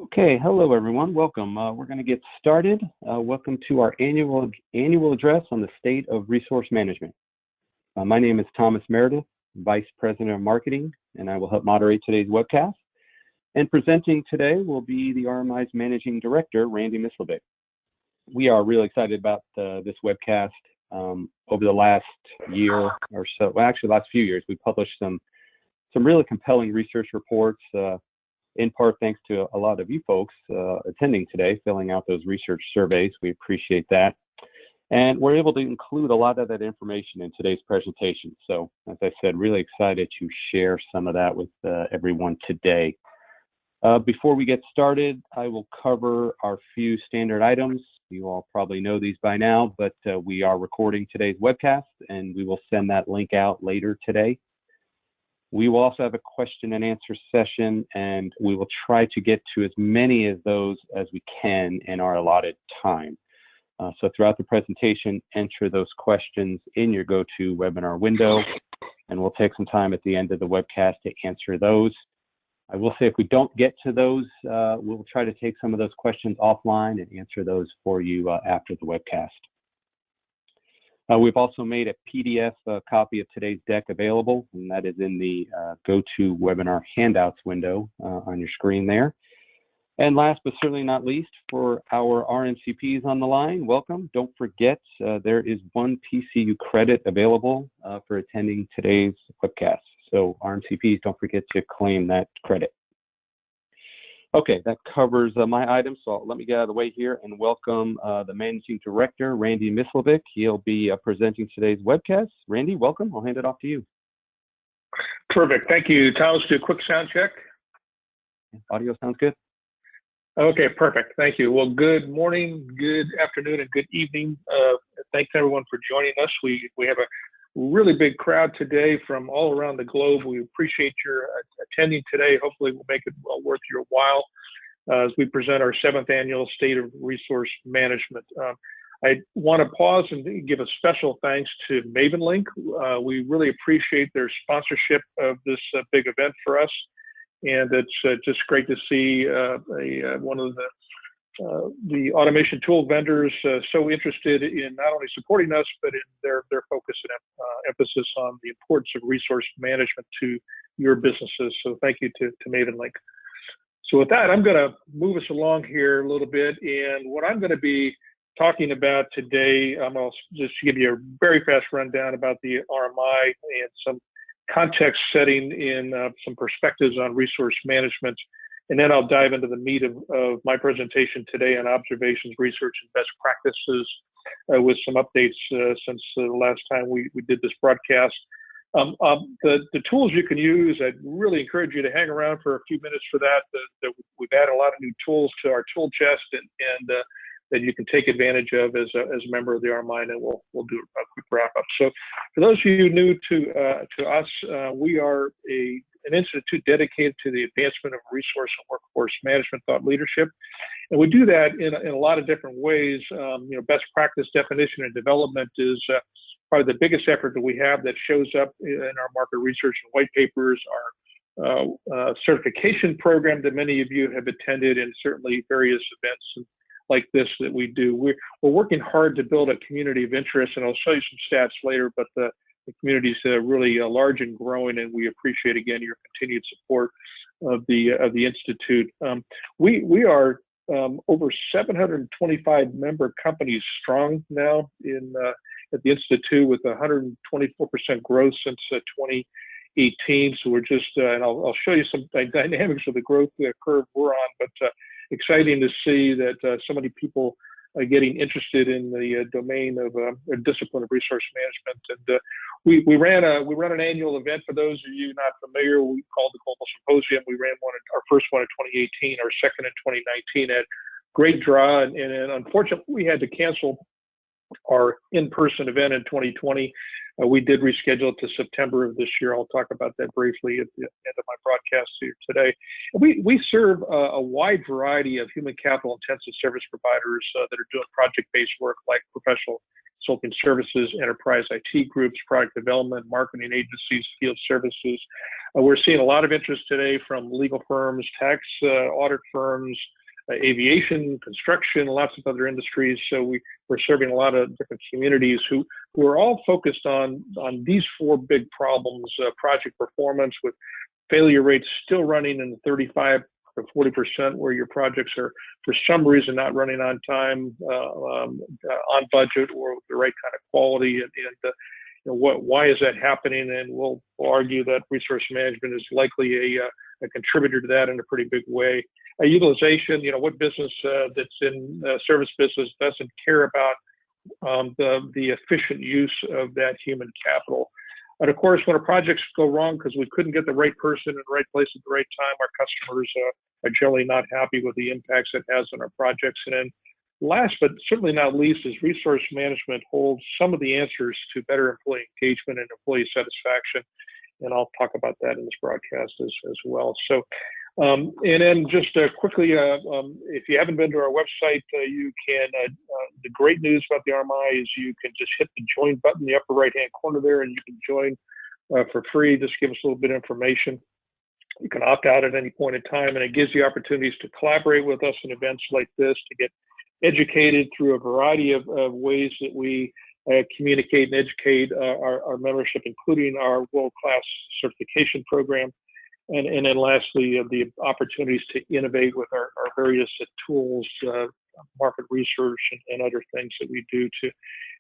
Okay, hello everyone. Welcome. We're going to get started. Welcome to our annual address on the state of resource management. My name is Thomas Meredith, Vice President of Marketing, and I will help moderate today's webcast. And presenting today will be the RMI's Managing Director, Randy Mislovic. We are really excited about this webcast. Over the last year or so, well, actually, last few years, we published some really compelling research reports. In part thanks to a lot of you folks attending today, filling out those research surveys. We appreciate that. And we're able to include a lot of that information in today's presentation. So, as I said, really excited to share some of that with everyone today. Before we get started, I will cover our few standard items. You all probably know these by now, but we are recording today's webcast, and we will send that link out later today. We will also have a question and answer session, and we will try to get to as many of those as we can in our allotted time. So throughout the presentation, enter those questions in your GoToWebinar window, and we'll take some time at the end of the webcast to answer those. I will say if we don't get to those, we'll try to take some of those questions offline and answer those for you after the webcast. We've also made a PDF copy of today's deck available, and that is in the GoToWebinar handouts window on your screen there. And last but certainly not least, for our RMCPs on the line, welcome. Don't forget, there is one PCU credit available for attending today's webcast. So RMCPs, don't forget to claim that credit. Okay, that covers my items, so let me get out of the way here and welcome the Managing Director, Randy Mislovic. He'll be presenting today's webcast. Randy, welcome. I'll hand it off to you. Terrific. Thank you. Thomas, do a quick sound check. Audio sounds good. Okay, perfect. Thank you. Well, good morning, good afternoon, and good evening. Thanks, everyone, for joining us. We have a really big crowd today from all around the globe. We appreciate your attending today. Hopefully we'll make it well worth your while as we present our 7th annual State of Resource Management. I want to pause and give a special thanks to MavenLink. We really appreciate their sponsorship of this big event for us. And it's just great to see one of the automation tool vendors so interested in not only supporting us, but in their focus and emphasis on the importance of resource management to your businesses. So thank you to MavenLink. So with that, I'm going to move us along here a little bit. And what I'm going to be talking about today, I'll just give you a very fast rundown about the RMI and some context setting in some perspectives on resource management. And then I'll dive into the meat of my presentation today on observations, research, and best practices with some updates since the last time we did this broadcast. The tools you can use, I'd really encourage you to hang around for a few minutes for that. We've added a lot of new tools to our tool chest and that you can take advantage of as a member of the RMI, and we'll do a quick wrap up. So for those of you new to us, we are an institute dedicated to the advancement of resource and workforce management thought leadership. And we do that in a lot of different ways. Best practice definition and development is probably the biggest effort that we have that shows up in our market research and white papers, our certification program that many of you have attended, and certainly various events like this that we do. We're working hard to build a community of interest, and I'll show you some stats later, but the community is really large and growing, and we appreciate, again, your continued support of the Institute. We are over 725 member companies strong now at the Institute, with 124% growth since 2018. So we're just, and I'll show you some dynamics of the growth curve we're on, but exciting to see that so many people are getting interested in the domain of a discipline of resource management. And we ran an annual event. For those of you not familiar, we called the Global Symposium. We ran our first one in 2018, our second in 2019. Had great draw, and unfortunately we had to cancel our in-person event in 2020 We did reschedule it to September of this year. I'll talk about that briefly at the end of my broadcast here today. We serve a wide variety of human capital intensive service providers that are doing project-based work like professional consulting services, enterprise IT groups, product development, marketing agencies, field services. We're seeing a lot of interest today from legal firms, tax audit firms, aviation, construction, lots of other industries. So we're serving a lot of different communities who are all focused on these four big problems: project performance, with failure rates still running in the 35 to 40%, where your projects are for some reason not running on time, on budget, or with the right kind of quality. Why is that happening? And we'll argue that resource management is likely a contributor to that in a pretty big way. Utilization, what business that's in service business doesn't care about the efficient use of that human capital? And of course, when our projects go wrong because we couldn't get the right person in the right place at the right time, our customers are generally not happy with the impacts it has on our projects. And then last but certainly not least is resource management holds some of the answers to better employee engagement and employee satisfaction. And I'll talk about that in this broadcast as well. So, and then just quickly, if you haven't been to our website, you can, the great news about the RMI is you can just hit the join button in the upper right-hand corner there, and you can join for free. Just give us a little bit of information. You can opt out at any point in time, and it gives you opportunities to collaborate with us in events like this, to get educated through a variety of ways that we communicate and educate our membership, including our world-class certification program. And then lastly, the opportunities to innovate with our various tools, market research, and other things that we do to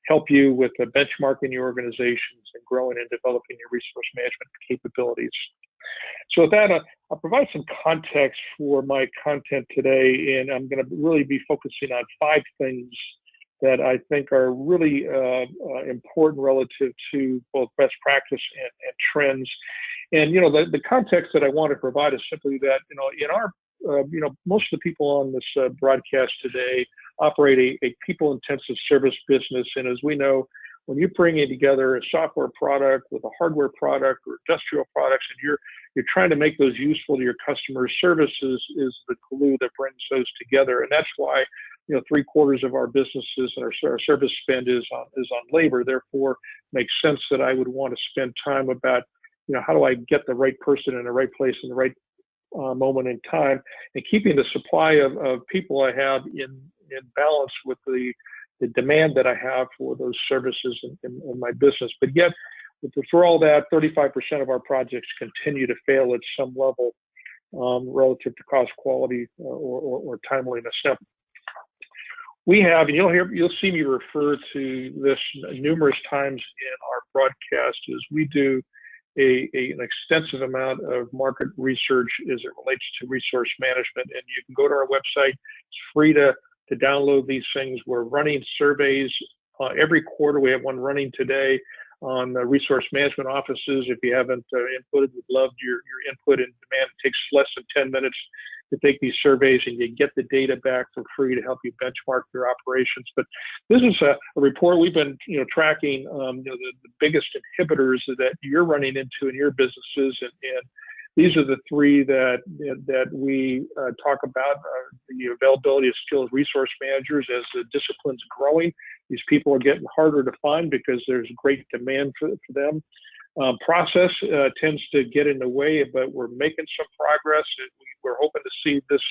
help you with benchmarking your organizations and growing and developing your resource management capabilities. So with that, I'll provide some context for my content today, and I'm going to really be focusing on 5 things that I think are really important relative to both best practice and trends. And, the context that I want to provide is simply that, in our, most of the people on this broadcast today operate a people-intensive service business. And as we know, when you're bringing together a software product with a hardware product or industrial products, and you're trying to make those useful to your customers, services is the glue that brings those together. And that's why 3/4 of our businesses and our service spend is on labor. Therefore, makes sense that I would want to spend time about how do I get the right person in the right place in the right moment in time, and keeping the supply of people I have in balance with the demand that I have for those services in my business. But yet, for all that, 35% of our projects continue to fail at some level relative to cost, quality, or timeliness. Now, we have, and you'll see me refer to this numerous times in our broadcast, is we do an extensive amount of market research as it relates to resource management. And you can go to our website. It's free to download these things. We're running surveys every quarter. We have one running today on resource management offices. If you haven't inputted, we'd love your input and demand. It takes less than 10 minutes to take these surveys, and you get the data back for free to help you benchmark your operations. But this is a report we've been tracking the biggest inhibitors that you're running into in your businesses, and these are the 3 that we talk about. The availability of skilled resource managers. As the discipline's growing, these people are getting harder to find because there's great demand for them. Process tends to get in the way, but we're making some progress. We're hoping to see this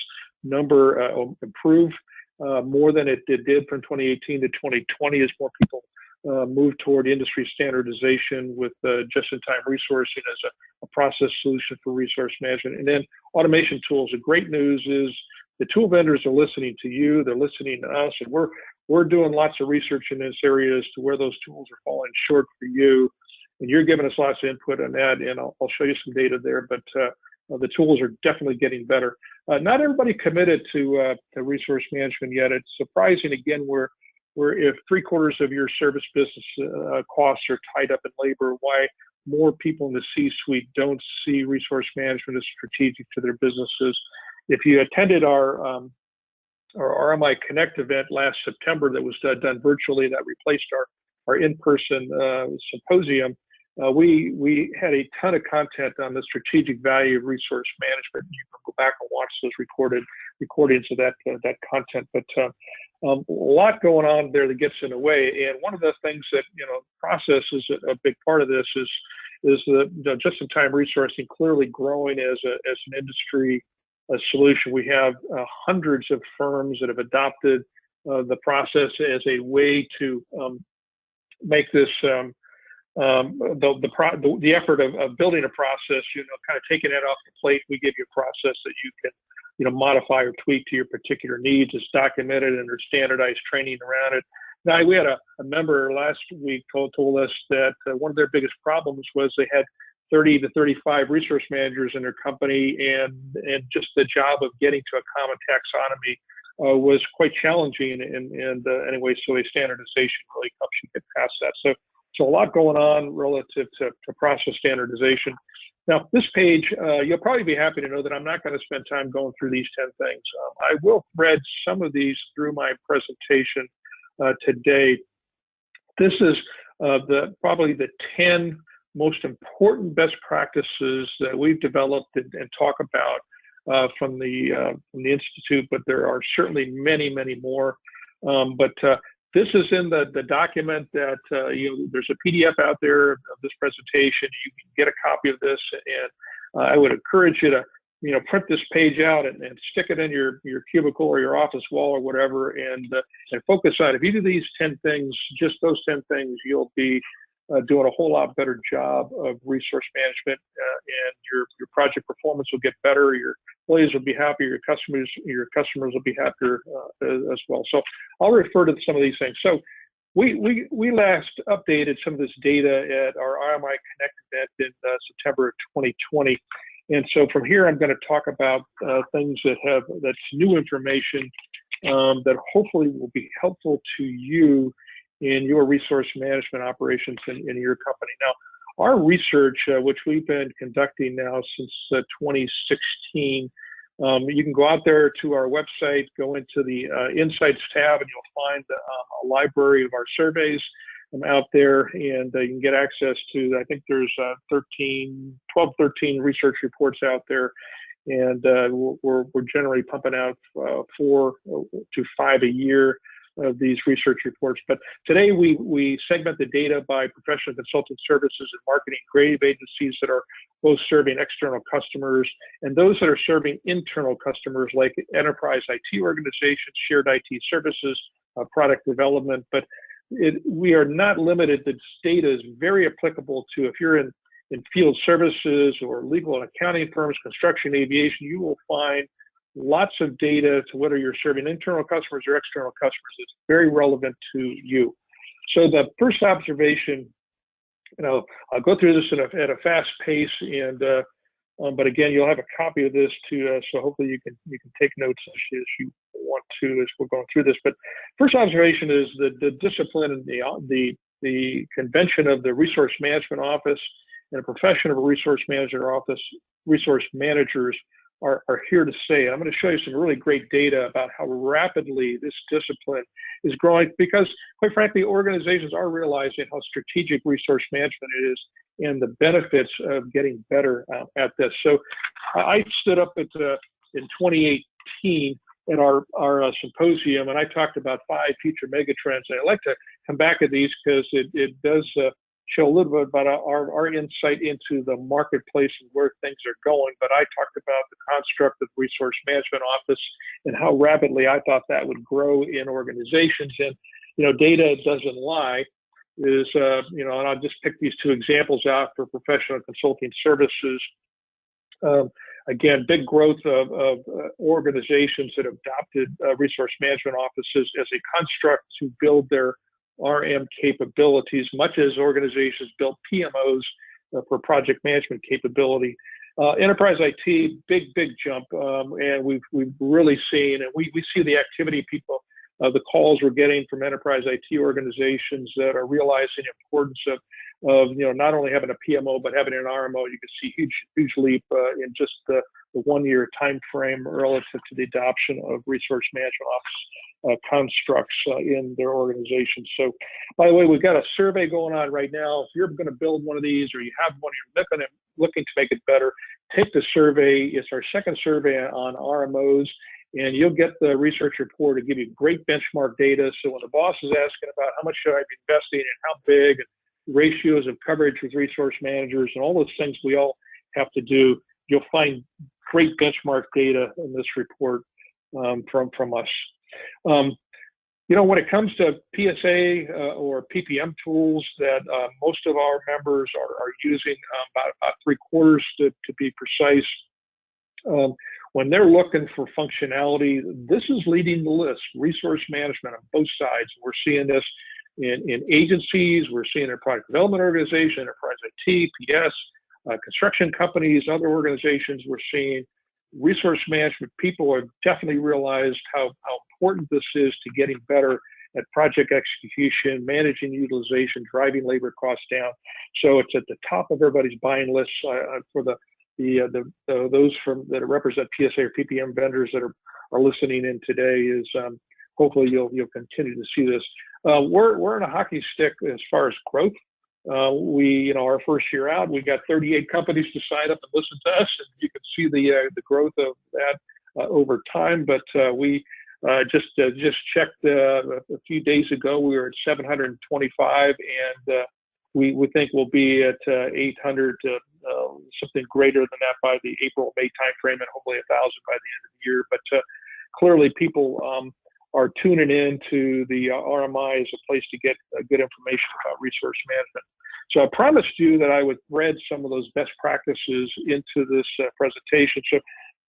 number improve more than it did from 2018 to 2020 as more people move toward industry standardization with just-in-time resourcing as a process solution for resource management. And then automation tools. The great news is the tool vendors are listening to you, they're listening to us, and we're doing lots of research in this area as to where those tools are falling short for you. And you're giving us lots of input on that, and I'll show you some data there, but the tools are definitely getting better. Not everybody committed to resource management yet. It's surprising, again, where if 3/4 of your service business costs are tied up in labor, why more people in the C-suite don't see resource management as strategic to their businesses. If you attended our RMI Connect event last September that was done virtually, that replaced our our in-person symposium, we had a ton of content on the strategic value of resource management. You can go back and watch those recordings of that content. But a lot going on there that gets in the way. And one of the things that, process is a big part of this is the just-in-time resourcing clearly growing as an industry solution. We have hundreds of firms that have adopted the process as a way to make this the effort of building a process, kind of taking that off the plate. We give you a process that you can, modify or tweak to your particular needs. It's documented and there's standardized training around it. Now, we had a member last week told us that one of their biggest problems was they had 30 to 35 resource managers in their company, and just the job of getting to a common taxonomy was quite challenging. And anyway, so a standardization really helps you get past that. So a lot going on relative to process standardization. Now, this page, you'll probably be happy to know that I'm not going to spend time going through these 10 things. I will thread some of these through my presentation today. This is probably the 10 most important best practices that we've developed and talk about from the Institute, but there are certainly many, many more. This is in the document that, there's a PDF out there of this presentation. You can get a copy of this, and I would encourage you to, print this page out and stick it in your cubicle or your office wall or whatever, and focus on it. If you do these 10 things, just those 10 things, you'll be doing a whole lot better job of resource management, and your project performance will get better. Your employees will be happier. Your customers will be happier as well. So I'll refer to some of these things. So we last updated some of this data at our RMI Connect event in September of 2020. And so from here, I'm going to talk about things that's new information that hopefully will be helpful to you in your resource management operations in your company. Now, our research, which we've been conducting now since 2016, you can go out there to our website, go into the Insights tab, and you'll find a library of our surveys out there, and you can get access to, I think there's 12, 13 research reports out there, and we're generally pumping out 4 to 5 a year of these research reports. But today we segment the data by professional consulting services and marketing creative agencies that are both serving external customers and those that are serving internal customers like enterprise IT organizations, shared IT services, product development. But we are not limited. This data is very applicable to if you're in field services or legal and accounting firms, construction, aviation. You will find lots of data to whether you're serving internal customers or external customers. It's very relevant to you. So the first observation, I'll go through this at a fast pace, and but again, you'll have a copy of this too. So hopefully you can take notes as you want to as we're going through this. But first observation is the discipline and the convention of the resource management office and a profession of a resource manager office. Resource managers are here to stay. I'm going to show you some really great data about how rapidly this discipline is growing, because quite frankly, organizations are realizing how strategic resource management is and the benefits of getting better at this. So I stood up in 2018 at our symposium, and I talked about 5 future megatrends. And I'd like to come back at these because it does show a little bit about our insight into the marketplace and where things are going. But I talked about the construct of the resource management office and how rapidly I thought that would grow in organizations. And, data doesn't lie. And I'll just pick these 2 examples out for professional consulting services. Again, big growth of organizations that have adopted resource management offices as a construct to build their RM capabilities, much as organizations built PMOs for project management capability. Enterprise IT, big jump, and we've really seen, and we see the activity people, the calls we're getting from enterprise IT organizations that are realizing the importance of not only having a PMO but having an RMO. You can see huge leap in just the 1-year time frame relative to the adoption of resource management office. constructs in their organization. So, by the way, we've got a survey going on right now. If you're going to build one of these or you have one, you're looking to make it better, take the survey. It's our second survey on RMOs, and you'll get the research report to give you great benchmark data. So when the boss is asking about how much should I be investing and how big, and ratios of coverage with resource managers and all those things we all have to do, you'll find great benchmark data in this report from us. When it comes to PSA or PPM tools that most of our members are using, about 3/4 to be precise, when they're looking for functionality, this is leading the list. Resource management on both sides. We're seeing this in agencies, we're seeing it in product development organization, enterprise IT, PS, construction companies, other organizations. We're seeing resource management people have definitely realized how important this is to getting better at project execution, managing utilization, driving labor costs down. So it's at the top of everybody's buying list for those that represent PSA or PPM vendors that are listening in today. Is hopefully you'll continue to see this. We're in a hockey stick as far as growth. Our first year out, we got 38 companies to sign up and listen to us, and you can see the growth of that over time. But we just checked a few days ago. We were at 725, and we think we'll be at 800 to something greater than that by the April-May timeframe, and hopefully 1,000 by the end of the year. But clearly, people are tuning in to the RMI as a place to get good information about resource management. So I promised you that I would thread some of those best practices into this presentation. So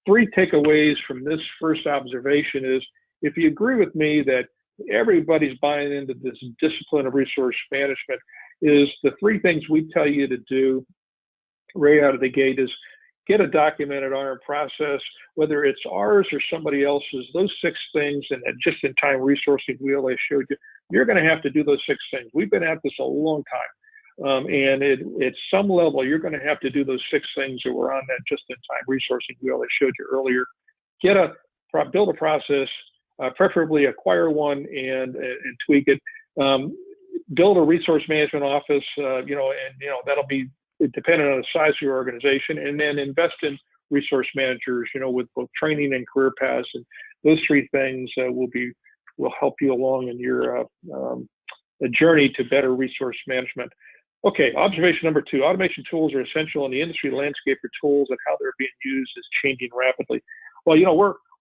3 takeaways from this first observation is, if you agree with me that everybody's buying into this discipline of resource management, is the 3 things we tell you to do right out of the gate is get a documented RM process, whether it's ours or somebody else's. Those 6 things, and that just-in-time resourcing wheel I showed you, you're going to have to do those 6 things. We've been at this a long time, and at some level, you're going to have to do those 6 things that were on that just-in-time resourcing wheel I showed you earlier. Build a process, preferably acquire one and tweak it. Build a resource management office, that'll be dependent on the size of your organization, and then invest in resource managers, with both training and career paths. And those 3 things will help you along in your journey to better resource management. Okay, observation number 2, automation tools are essential, and the industry landscape for tools and how they're being used is changing rapidly. Well,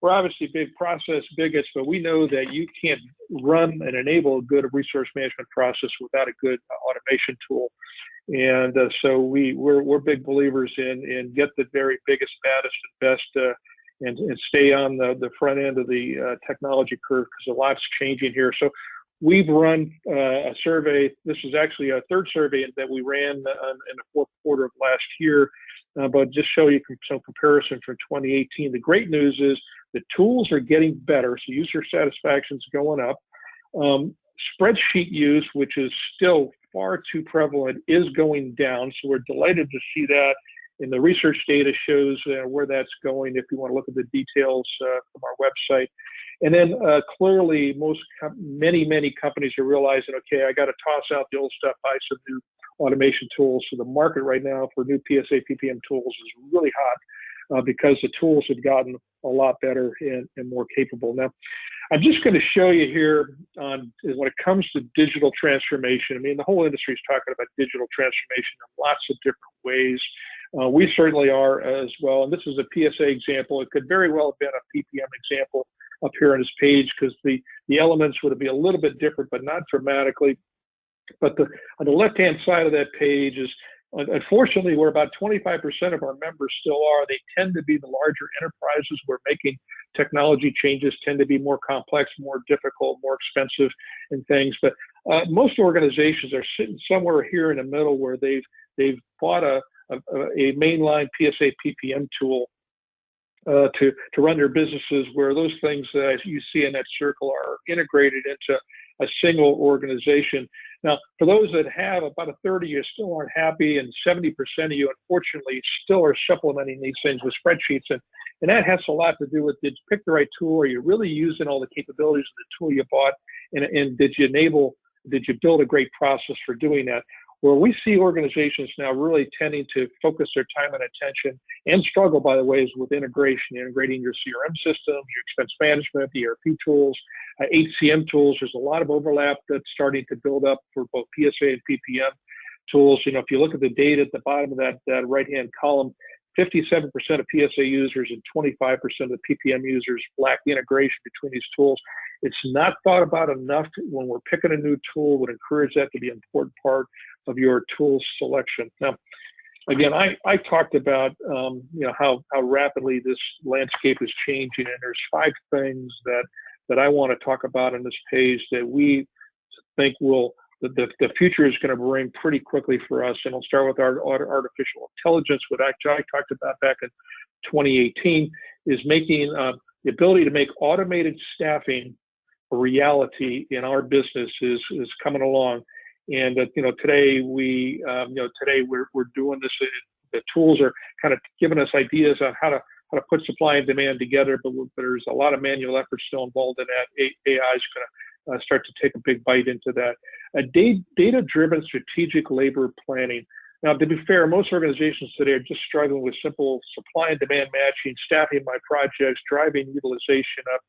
we're obviously big process bigots, but we know that you can't run and enable a good resource management process without a good automation tool. And so we're big believers in get the very biggest, baddest, and best, and stay on the front end of the technology curve, because a lot's changing here. So we've run a survey. This is actually our 3rd survey that we ran in the 4th quarter of last year. But just show you some comparison from 2018. The great news is the tools are getting better, so user satisfaction is going up. Spreadsheet use, which is still far too prevalent, is going down. So we're delighted to see that. And the research data shows where that's going if you want to look at the details from our website. And then clearly, many companies are realizing, okay, I got to toss out the old stuff, buy some new automation tools. So the market right now for new PSA PPM tools is really hot because the tools have gotten a lot better and more capable. Now, I'm just going to show you here when it comes to digital transformation. I mean, the whole industry is talking about digital transformation in lots of different ways. We certainly are as well. And this is a PSA example. It could very well have been a PPM example up here on this page, because the elements would be a little bit different, but not dramatically. But on the left-hand side of that page is, unfortunately, where about 25% of our members still are. They tend to be the larger enterprises where making technology changes tend to be more complex, more difficult, more expensive and things. But most organizations are sitting somewhere here in the middle where they've bought a mainline PSA PPM tool to run their businesses, where those things that you see in that circle are integrated into a single organization. Now, for those that have, about a third of you still aren't happy, and 70% of you, unfortunately, still are supplementing these things with spreadsheets. And that has a lot to do with, did you pick the right tool? Are you really using all the capabilities of the tool you bought? And did you build a great process for doing that? Where we see organizations now really tending to focus their time and attention, and struggle, by the way, is with integration, integrating your CRM systems, your expense management, the ERP tools, HCM tools. There's a lot of overlap that's starting to build up for both PSA and PPM tools. You know, if you look at the data at the bottom of that right-hand column, 57% of PSA users and 25% of the PPM users lack integration between these tools. It's not thought about enough. When we're picking a new tool, would encourage that to be an important part of your tool selection. Now, again, I talked about you know, how rapidly this landscape is changing, and there's 5 things that I want to talk about on this page that we think the future is going to bring pretty quickly for us. And I'll start with our artificial intelligence, what I talked about back in 2018, is making the ability to make automated staffing a reality in our business is coming along. And you know, today we're doing this. The tools are kind of giving us ideas on how to put supply and demand together, but there's a lot of manual effort still involved in that. AI is going to start to take a big bite into that. Data-driven strategic labor planning. Now, to be fair, most organizations today are just struggling with simple supply and demand matching, staffing my projects, driving utilization up.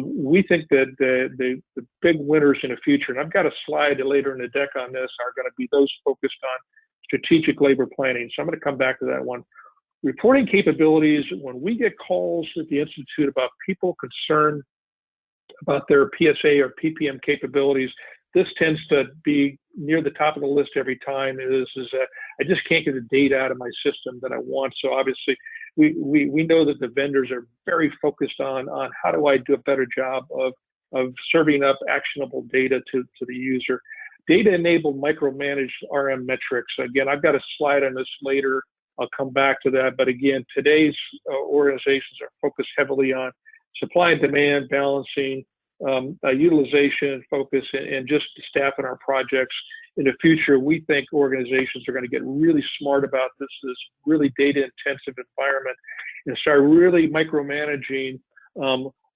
We think that the big winners in the future, and I've got a slide later in the deck on this, are going to be those focused on strategic labor planning. So I'm going to come back to that one. Reporting capabilities. When we get calls at the Institute about people concerned about their PSA or PPM capabilities, this tends to be near the top of the list every time. I just can't get the data out of my system that I want. So obviously, we know that the vendors are very focused on how do I do a better job of serving up actionable data to the user. Data-enabled micromanaged RM metrics. Again, I've got a slide on this later. I'll come back to that. But again, today's organizations are focused heavily on supply and demand balancing, utilization focus, and just staffing our projects. In the future, we think organizations are going to get really smart about this really data-intensive environment and start really micromanaging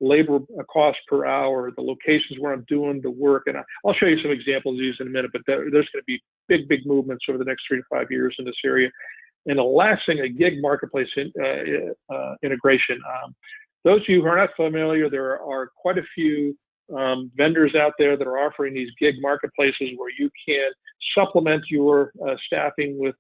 labor cost per hour, the locations where I'm doing the work. And I'll show you some examples of these in a minute, but there's going to be big movements over the next 3 to 5 years in this area. And the last thing, a gig marketplace integration. Those of you who are not familiar, there are quite a few vendors out there that are offering these gig marketplaces where you can supplement your staffing with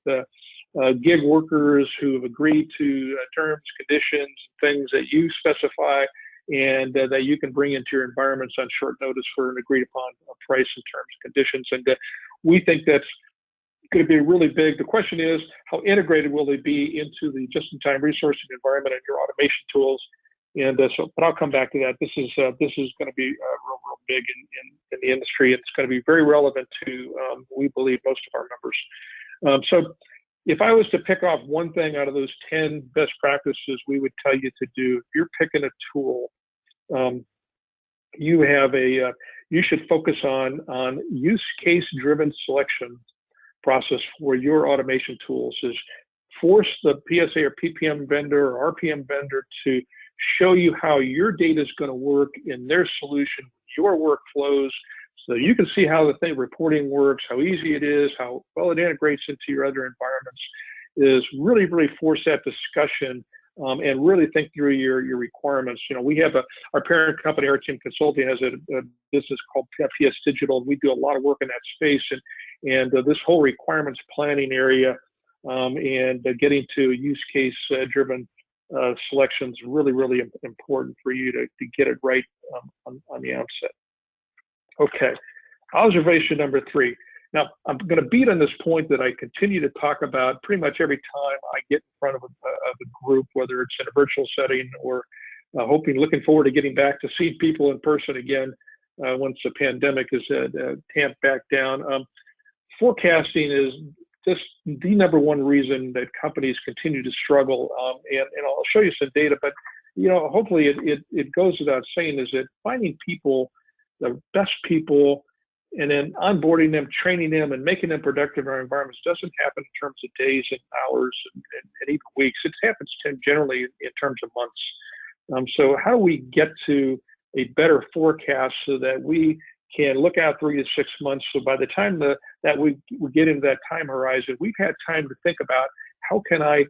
gig workers who have agreed to terms, conditions, things that you specify, and that you can bring into your environments on short notice for an agreed upon price and terms and conditions. And we think that's going to be really big. The question is, how integrated will they be into the just-in-time resourcing environment and your automation tools? And but I'll come back to that. This is going to be real big in the industry. It's going to be very relevant to, we believe, most of our members. So if I was to pick off one thing out of those 10 best practices we would tell you to do, if you're picking a tool, you should focus on use case driven selection process for your automation tools. Is force the PSA or PPM vendor or RPM vendor to show you how your data is going to work in their solution, your workflows, so you can see how the thing reporting works, how easy it is, how well it integrates into your other environments. Is really force that discussion and really think through your requirements. You know, we have our parent company, RTM Consulting, has a business called PS Digital, and we do a lot of work in that space. And this whole requirements planning area and getting to use case driven selections really important for you to get it right on the outset. Okay, observation number 3. Now, I'm going to beat on this point that I continue to talk about pretty much every time I get in front of a group, whether it's in a virtual setting or looking forward to getting back to see people in person again once the pandemic is tamped back down. Forecasting is just the number one reason that companies continue to struggle. And I'll show you some data, but you know, hopefully it goes without saying is that finding people, the best people and then onboarding them, training them, and making them productive in our environments doesn't happen in terms of days and hours and even weeks. It happens generally in terms of months. So how do we get to a better forecast so that we can look out 3 to 6 months? So by the time that we get into that time horizon, we've had time to think about how can I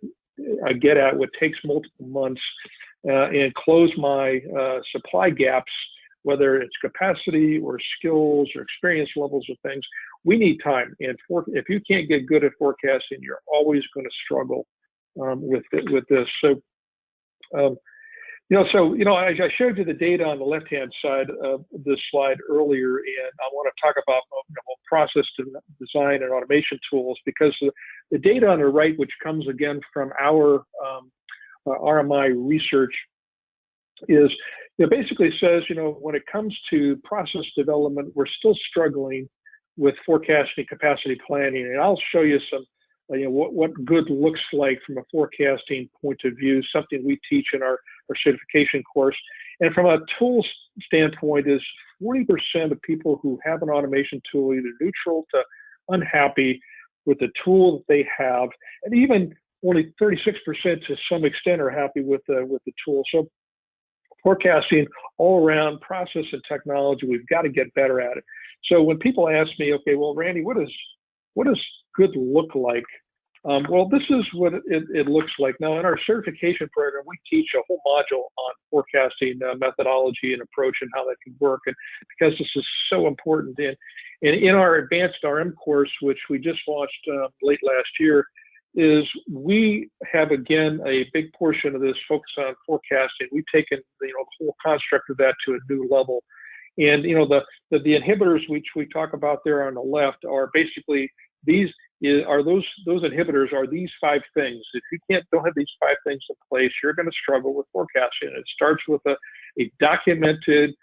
get at what takes multiple months and close my supply gaps, whether it's capacity or skills or experience levels of things. We need time. And if you can't get good at forecasting, you're always going to struggle with this. So, I showed you the data on the left-hand side of this slide earlier, and I want to talk about process design and automation tools, because the data on the right, which comes again from our RMI research, is basically says, when it comes to process development, we're still struggling with forecasting, capacity planning, and I'll show you some, what good looks like from a forecasting point of view, something we teach in our certification course. And from a tools standpoint, is 40% of people who have an automation tool either neutral to unhappy with the tool that they have, and even only 36% to some extent are happy with the tool. So forecasting all around process and technology, we've got to get better at it. So when people ask me, okay, well, Randy, what does good look like? Well, this is what it looks like. Now, in our certification program, we teach a whole module on forecasting methodology and approach and how that can work. And because this is so important, and in our advanced RM course, which we just launched late last year, is we have, again, a big portion of this focus on forecasting. We've taken the whole construct of that to a new level. And the inhibitors which we talk about there on the left are basically those inhibitors are these 5 things. If you don't have these 5 things in place, you're going to struggle with forecasting. It starts with a documented,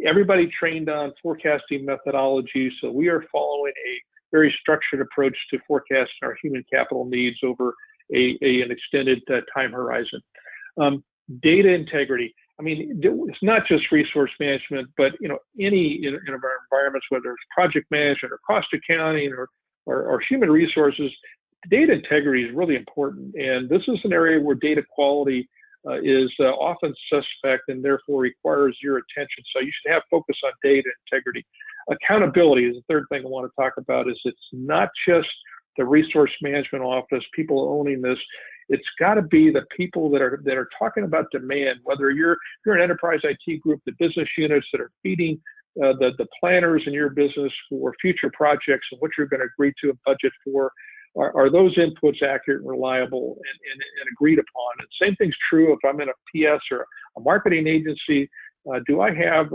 everybody trained on forecasting methodology. So we are following a very structured approach to forecasting our human capital needs over an extended time horizon. Data integrity. I mean, it's not just resource management, but any in our environments, whether it's project management or cost accounting or human resources, data integrity is really important. And this is an area where data quality is often suspect and therefore requires your attention. So you should have focus on data integrity. Accountability is the third thing I want to talk about. Is it's not just the resource management office, people owning this. It's got to be the people that are talking about demand, whether you're an enterprise IT group, the business units that are feeding the planners in your business for future projects and what you're going to agree to and budget for. Are those inputs accurate and reliable and agreed upon? And same thing's true if I'm in a PS or a marketing agency. Do I have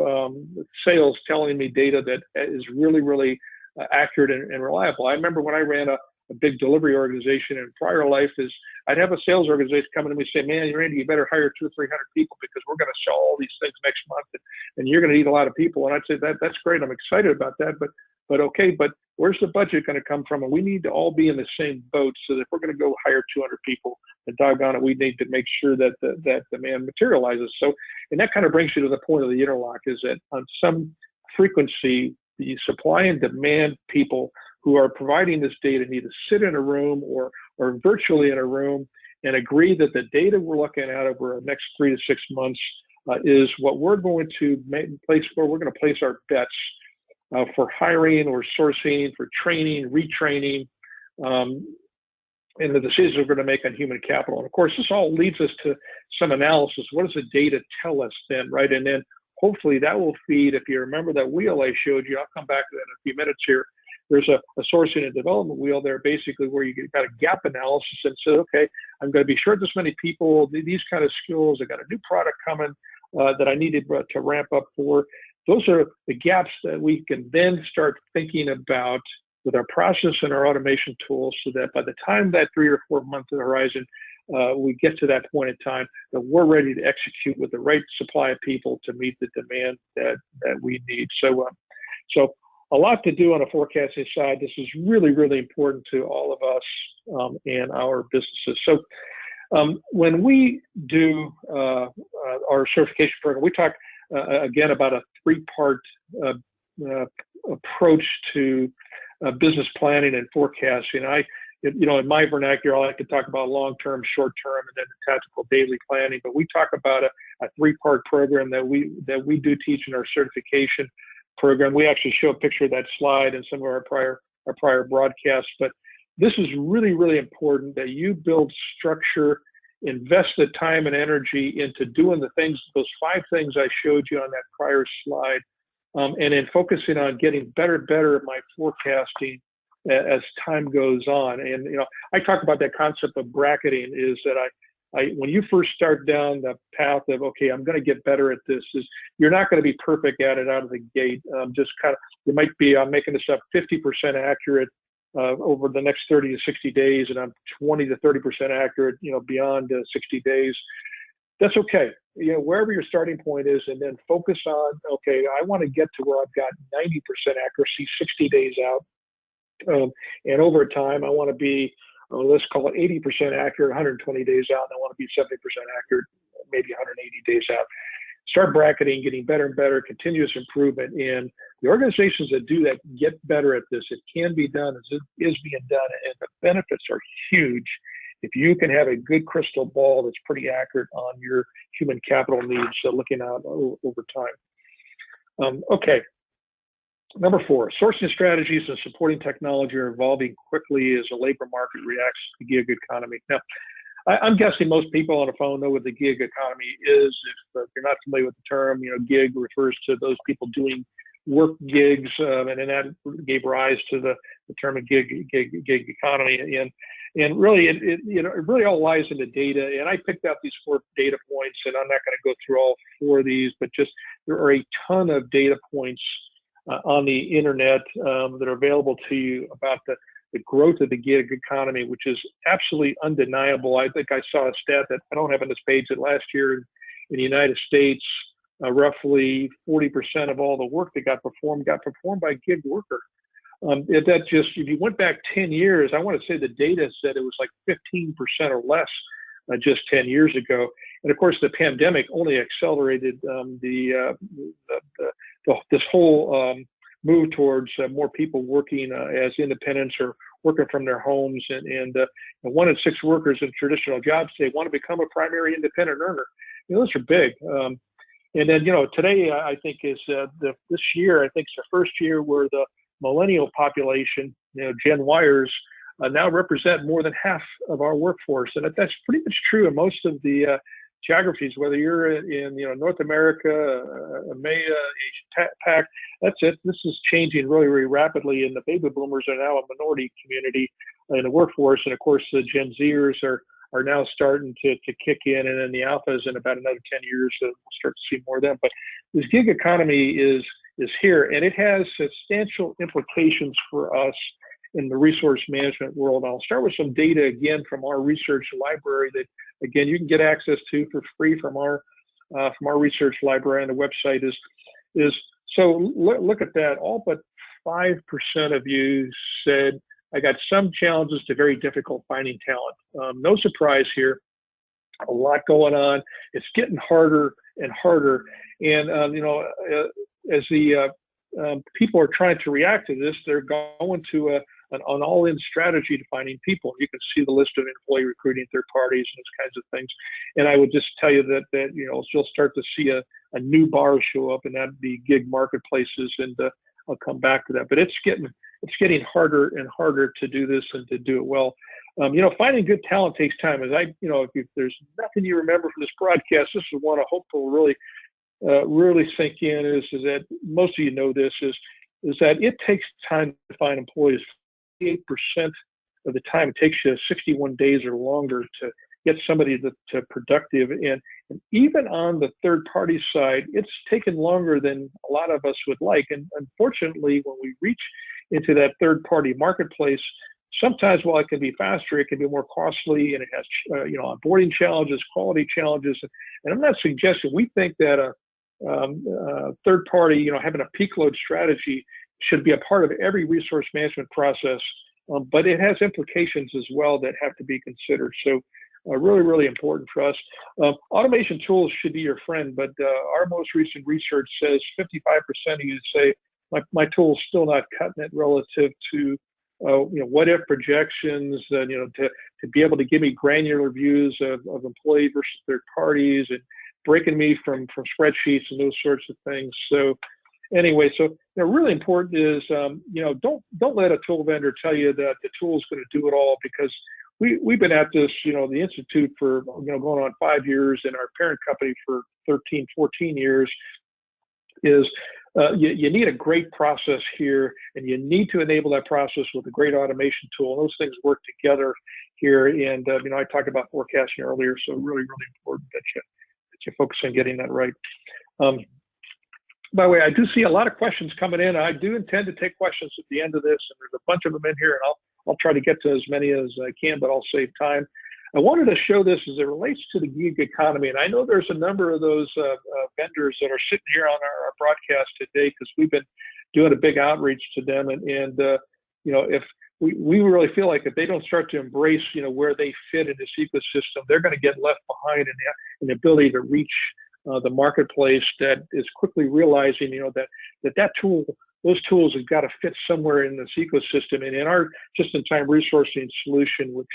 sales telling me data that is really, really accurate and reliable? I remember when I ran a big delivery organization in prior life, is I'd have a sales organization come in and we say, man, Randy, you better hire 200 or 300 people because we're going to sell all these things next month and you're going to need a lot of people. And I'd say that's great. I'm excited about that. But okay, but where's the budget going to come from? And we need to all be in the same boat, so that if we're going to go hire 200 people, and doggone it, we need to make sure that that demand materializes. So, and that kind of brings you to the point of the interlock, is that on some frequency, the supply and demand people who are providing this data need to sit in a room or virtually in a room and agree that the data we're looking at over the next 3 to 6 months is what we're going to place, where we're going to place our bets for hiring or sourcing, for training, retraining, and the decisions we're going to make on human capital. And of course, this all leads us to some analysis. What does the data tell us then, right? And then hopefully that will feed, if you remember that wheel I showed you, I'll come back to that in a few minutes here. There's a sourcing and development wheel there, basically, where you got a gap analysis and say, okay, I'm going to be short this many people, these kind of skills, I got a new product coming that I needed to ramp up for. Those are the gaps that we can then start thinking about with our process and our automation tools, so that by the time that 3 or 4 month horizon, we get to that point in time, that we're ready to execute with the right supply of people to meet the demand that we need. So a lot to do on the forecasting side. This is really, really important to all of us and our businesses. So when we do our certification program, we talk again about a 3-part approach to business planning and forecasting. In my vernacular, I like to talk about long-term, short-term, and then the tactical daily planning. But we talk about a three-part program that we do teach in our certification program. We actually show a picture of that slide in some of our prior broadcasts. But this is really, really important that you build structure, invest the time and energy into doing the things, those 5 things I showed you on that prior slide, and in focusing on getting better at my forecasting as time goes on. And I talk about that concept of bracketing. Is that when you first start down the path of, okay, I'm going to get better at this, is you're not going to be perfect at it out of the gate. Just kind of, you might be, I'm making this up, 50% accurate over the next 30 to 60 days, and I'm 20 to 30% accurate, beyond 60 days. That's okay. Wherever your starting point is, and then focus on, okay, I want to get to where I've got 90% accuracy 60 days out. And over time, I want to be, let's call it 80% accurate, 120 days out, and I want to be 70% accurate, maybe 180 days out. Start bracketing, getting better and better, continuous improvement. And the organizations that do that get better at this. It can be done, it is being done, and the benefits are huge if you can have a good crystal ball that's pretty accurate on your human capital needs, looking out over time. Okay. Number 4, sourcing strategies and supporting technology are evolving quickly as the labor market reacts to the gig economy. Now, I'm guessing most people on the phone know what the gig economy is. If you're not familiar with the term, gig refers to those people doing work gigs, and then that gave rise to the term of gig economy. And really, it really all lies in the data. And I picked out these 4 data points, and I'm not going to go through all 4 of these, but just there are a ton of data points on the internet that are available to you about the growth of the gig economy, which is absolutely undeniable. I think I saw a stat that I don't have on this page that last year in the United States, roughly 40% of all the work that got performed by gig worker. If you went back 10 years, I want to say the data said it was like 15% or less just 10 years ago. And of course, the pandemic only accelerated this whole move towards more people working as independents or working from their homes. And 1 in 6 workers in traditional jobs today want to become a primary independent earner. Those are big. And then, today I think is this year, I think it's the first year where the millennial population, Gen Yers, now represent more than half of our workforce. And that's pretty much true in most of the geographies, whether you're in North America, EMEA, Asia Pac. That's it. This is changing really, really rapidly, and the baby boomers are now a minority community in the workforce. And of course, the Gen Zers are now starting to kick in, and then the alphas in about another 10 years, we'll start to see more of them. But this gig economy is here, and it has substantial implications for us in the resource management world. I'll start with some data again from our research library that, again, you can get access to for free from our research library, and the website is so look at that. All but 5% of you said, I got some challenges to very difficult finding talent. No surprise here. A lot going on. It's getting harder and harder. And as the people are trying to react to this, they're going to an all-in strategy to finding people. You can see the list of employee recruiting third parties and those kinds of things. And I would just tell you that you'll start to see a new bar show up, and that'd be gig marketplaces. And I'll come back to that. But it's getting harder and harder to do this and to do it well. Finding good talent takes time. If there's nothing you remember from this broadcast, this is one I hope will really sink in. Is that most of you know this is that it takes time to find employees. 8% of the time it takes you 61 days or longer to get somebody to productive. And even on the third party side, it's taken longer than a lot of us would like. And unfortunately, when we reach into that third party marketplace, sometimes while it can be faster, it can be more costly, and it has onboarding challenges, quality challenges. And I'm not suggesting, we think that a third party, having a peak load strategy should be a part of every resource management process, but it has implications as well that have to be considered. So really, really important for us. Automation tools should be your friend, but our most recent research says 55% of you say my tool's still not cutting it relative to what if projections, to be able to give me granular views of employee versus third parties, and breaking me from spreadsheets and those sorts of things. So anyway, so really important is don't let a tool vendor tell you that the tool is going to do it all, because we've been at this, the Institute for going on 5 years, and our parent company for 13, 14 years. Is you need a great process here, and you need to enable that process with a great automation tool. Those things work together here. And I talked about forecasting earlier, so really, really important that you focus on getting that right. By the way, I do see a lot of questions coming in. I do intend to take questions at the end of this, and there's a bunch of them in here, and I'll try to get to as many as I can, but I'll save time. I wanted to show this as it relates to the gig economy, and I know there's a number of those vendors that are sitting here on our broadcast today, because we've been doing a big outreach to them, and if we really feel like if they don't start to embrace where they fit in this ecosystem, they're going to get left behind in the ability to reach the marketplace that is quickly realizing that tool. Those tools have got to fit somewhere in this ecosystem, and in our just-in-time resourcing solution, which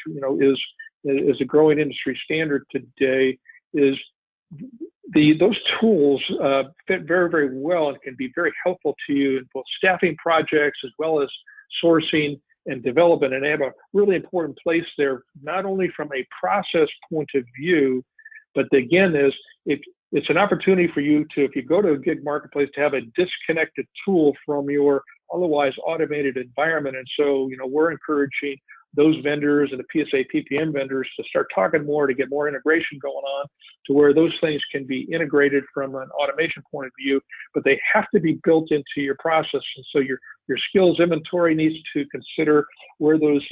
is a growing industry standard today, is those tools fit very, very well and can be very helpful to you in both staffing projects as well as sourcing and development. And they have a really important place there, not only from a process point of view, but again, it's an opportunity for you to, if you go to a gig marketplace, to have a disconnected tool from your otherwise automated environment. And so, we're encouraging those vendors and the PSA PPM vendors to start talking more, to get more integration going on, to where those things can be integrated from an automation point of view, but they have to be built into your process. And so your skills inventory needs to consider where those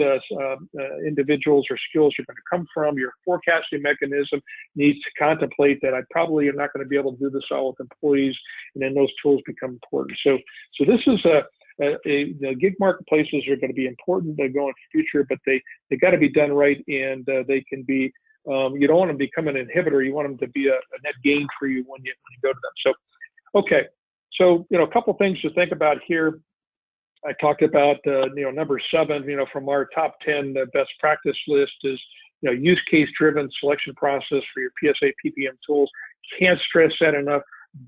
individuals or skills are going to come from. Your forecasting mechanism needs to contemplate that I probably am not going to be able to do this all with employees, and then those tools become important. So this is the gig marketplaces are going to be important going for the future, but they got to be done right, and they can be. You don't want them to become an inhibitor. You want them to be a net gain for you when you go to them. So, okay. So a couple things to think about here. I talked about number 7. From our top 10 best practice list is use case driven selection process for your PSA PPM tools. Can't stress that enough.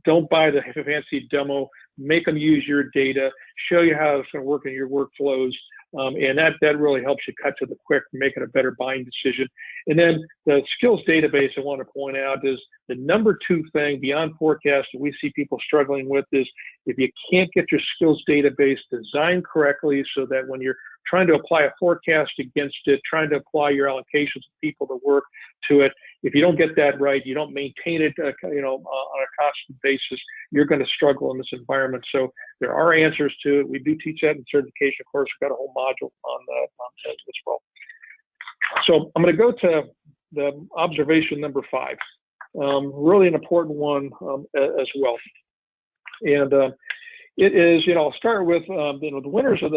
Don't buy the fancy demo. Make them use your data, show you how it's going to work in your workflows, and that really helps you cut to the quick, making a better buying decision. And then the skills database I want to point out is the number 2 thing beyond forecast that we see people struggling with is if you can't get your skills database designed correctly, so that when you're trying to apply a forecast against it, trying to apply your allocations of people to work to it, if you don't get that right, you don't maintain it, on a constant basis, you're going to struggle in this environment. So there are answers to it. We do teach that in certification. Of course, we've got a whole module on that as well. So I'm going to go to the observation number 5. Really an important one as well. And it is, I'll start with, the winners of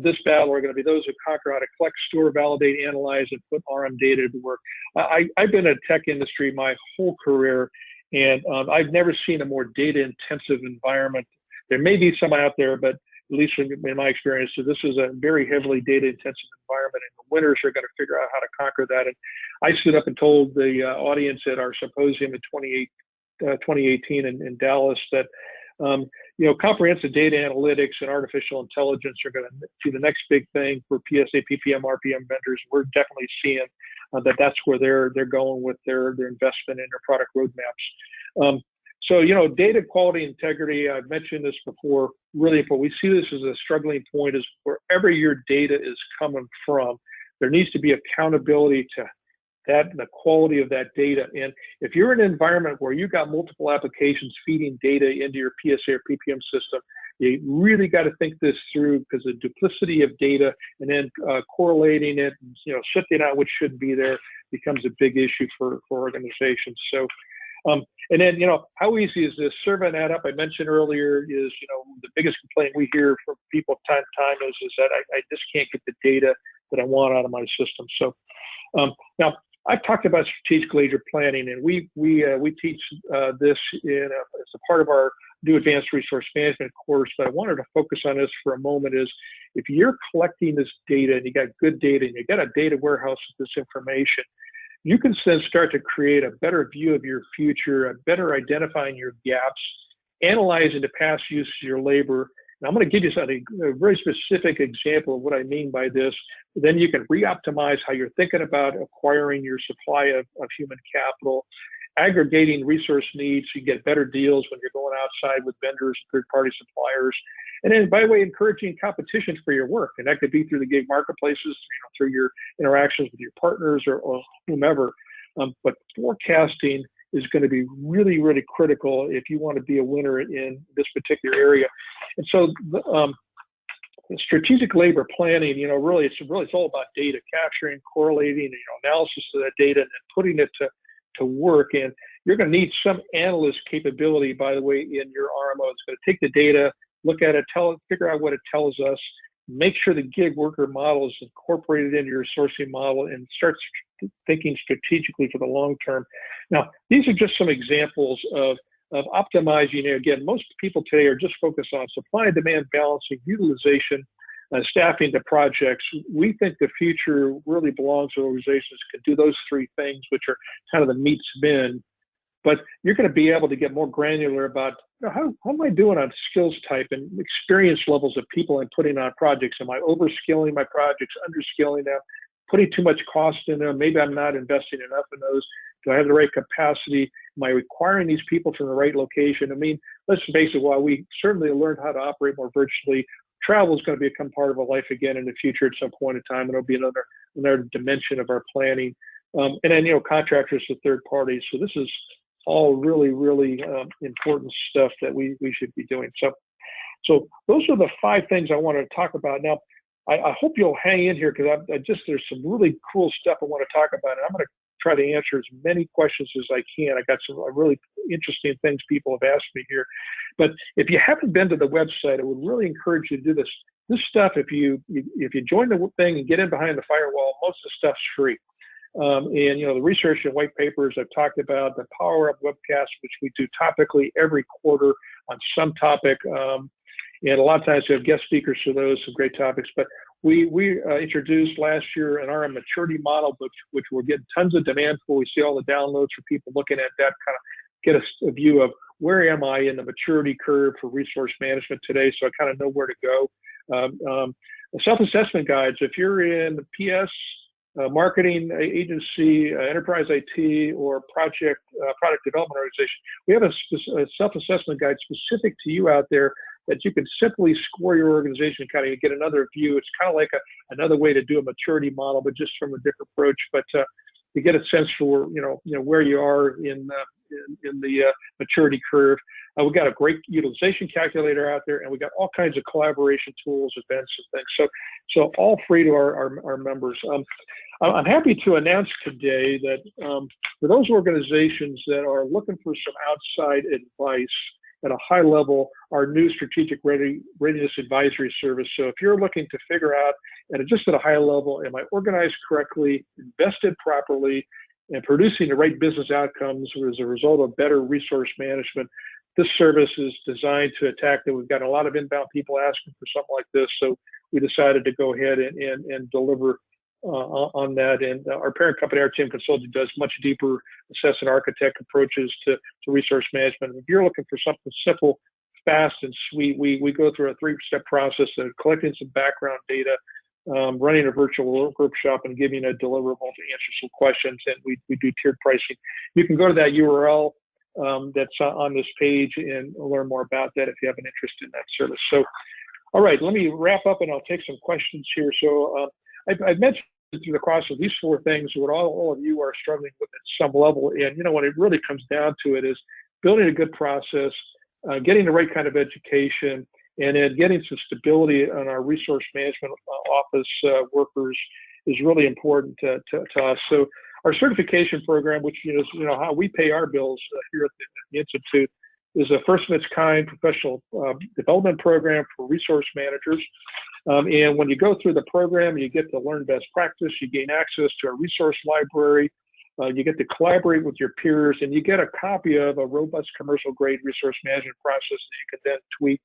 this battle are going to be those who conquer how to collect, store, validate, analyze, and put RM data to work. I've been in the tech industry my whole career, and I've never seen a more data-intensive environment. There may be some out there, but at least in my experience, so this is a very heavily data-intensive environment, and the winners are going to figure out how to conquer that. And I stood up and told the audience at our symposium in 2018 in Dallas that comprehensive data analytics and artificial intelligence are going to be the next big thing for PSA, PPM, RPM vendors. We're definitely seeing that's where they're going with their investment in their product roadmaps. So, data quality integrity, I've mentioned this before, really, but we see this as a struggling point is wherever your data is coming from, there needs to be accountability to that, the quality of that data. And if you're in an environment where you've got multiple applications feeding data into your PSA or PPM system, you really got to think this through, because the duplicity of data and then correlating it, shifting out which should be there becomes a big issue for organizations. So, and then, how easy is this? Serving that up, I mentioned earlier, is, the biggest complaint we hear from people time to time is that I just can't get the data that I want out of my system. So now, I've talked about strategic ledger planning, and we teach this as a part of our do advanced resource management course, but I wanted to focus on this for a moment is if you're collecting this data and you got good data and you got a data warehouse with this information, you can then start to create a better view of your future, a better identifying your gaps, analyzing the past use of your labor. And I'm going to give you a very specific example of what I mean by this. Then you can re-optimize how you're thinking about acquiring your supply of human capital, aggregating resource needs so you get better deals when you're going outside with vendors, third-party suppliers. And then, by the way, encouraging competition for your work. And that could be through the gig marketplaces, through your interactions with your partners or whomever. But forecasting is going to be really, really critical if you want to be a winner in this particular area. And so strategic labor planning, really it's all about data capturing, correlating, analysis of that data, and then putting it to work. And you're going to need some analyst capability, by the way, in your RMO. It's going to take the data, look at it, figure out what it tells us, make sure the gig worker model is incorporated into your sourcing model, and start thinking strategically for the long term. Now, these are just some examples of optimizing. Again, most people today are just focused on supply and demand balancing, utilization, staffing the projects. We think the future really belongs to organizations that can do those three things, which are kind of the meat spin. But you're going to be able to get more granular about how am I doing on skills type and experience levels of people I'm putting on projects. Am I overskilling my projects, underskilling them, putting too much cost in them? Maybe I'm not investing enough in those. Do I have the right capacity? Am I requiring these people from the right location? I mean, let's face it, while we certainly learned how to operate more virtually, travel is going to become part of our life again in the future at some point in time, and it'll be another dimension of our planning. And then, contractors to third parties. So this is all really, really important stuff that we should be doing. So those are the 5 things I wanted to talk about. Now, I hope you'll hang in here because there's some really cool stuff I want to talk about, and I'm going to try to answer as many questions as I can. I got some really interesting things people have asked me here. But if you haven't been to the website, I would really encourage you to do this. This stuff, if you join the thing and get in behind the firewall, most of the stuff's free. And the research and white papers I've talked about, the Power Up webcast, which we do topically every quarter on some topic. And a lot of times we have guest speakers for those, some great topics. But we introduced last year an RM maturity model, which we're getting tons of demand for. We see all the downloads for people looking at that, kind of get a view of where am I in the maturity curve for resource management today, so I kind of know where to go. Self-assessment guides, if you're in the PS, marketing agency, enterprise IT, or product development organization, we have a self-assessment guide specific to you out there that you can simply score your organization, kind of get another view. It's kind of like another way to do a maturity model, but just from a different approach. But you get a sense for where you are in the maturity curve. We've got a great utilization calculator out there, and we got all kinds of collaboration tools, events, and things. So all free to our members. I'm happy to announce today that for those organizations that are looking for some outside advice at a high level, our new strategic readiness advisory service. So if you're looking to figure out just at a high level, am I organized correctly, invested properly, and producing the right business outcomes as a result of better resource management, this service is designed to attack that. We've got a lot of inbound people asking for something like this, so we decided to go ahead and deliver on that. And our parent company, RTM Consulting, does much deeper assess and architect approaches to resource management. If you're looking for something simple, fast, and sweet, we go through a 3-step process of collecting some background data, running a virtual workshop, and giving a deliverable to answer some questions. And we do tiered pricing. You can go to that URL that's on this page and learn more about that if you have an interest in that service. So, all right, let me wrap up and I'll take some questions here. So I've mentioned through the course of these 4 things what all of you are struggling with at some level. And, when it really comes down to it is building a good process, getting the right kind of education, and then getting some stability on our resource management office workers is really important to us. So our certification program, which is how we pay our bills here at the Institute, is a first of its kind professional development program for resource managers. And when you go through the program, you get to learn best practice, you gain access to a resource library, You get to collaborate with your peers, and you get a copy of a robust commercial grade resource management process that you can then tweak.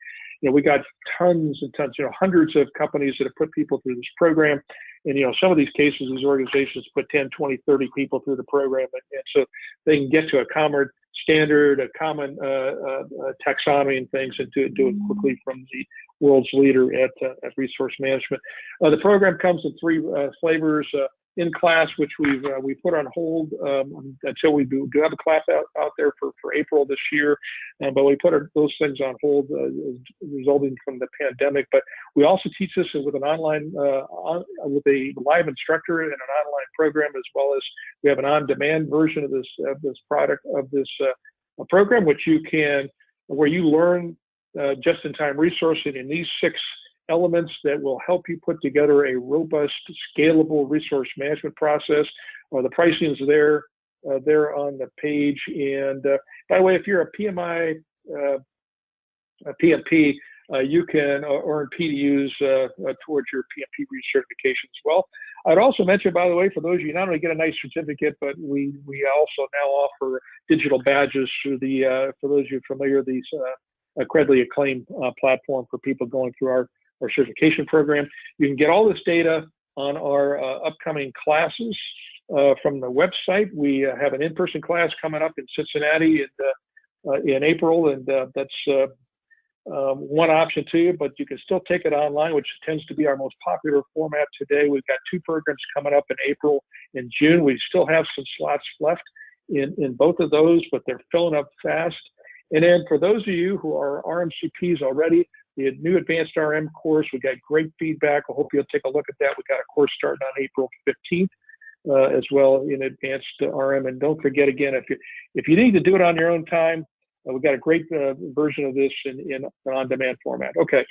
We got tons and tons, hundreds of companies that have put people through this program. And, some of these cases, these organizations put 10, 20, 30 people through the program. And so they can get to a common standard, a common taxonomy and things, and do it quickly from the world's leader at resource management. The program comes in three flavors. In class, which we put on hold until we do have a class out there for April this year, but we put those things on hold resulting from the pandemic. But we also teach this with an online, with a live instructor in an online program, as well as we have an on-demand version of this product of this program, where you learn just-in-time resourcing in these 6 elements that will help you put together a robust, scalable resource management process. The pricing is there on the page. And by the way, if you're a PMI, a PMP, you can earn PDUs towards your PMP recertification as well. I'd also mention, by the way, for those of you, not only get a nice certificate, but we also now offer digital badges through for those of you familiar, these Credly Acclaim platform for people going through our certification program. You can get all this data on our upcoming classes from the website. We have an in-person class coming up in Cincinnati in April, and that's one option too, but you can still take it online, which tends to be our most popular format today. We've got 2 programs coming up in April and June. We still have some slots left in both of those, but they're filling up fast. And then for those of you who are RMCPs already, the new Advanced RM course, we got great feedback. I hope you'll take a look at that. We got a course starting on April 15th as well in Advanced RM. And don't forget, again, if you need to do it on your own time, we got a great version of this in an on-demand format. Okay.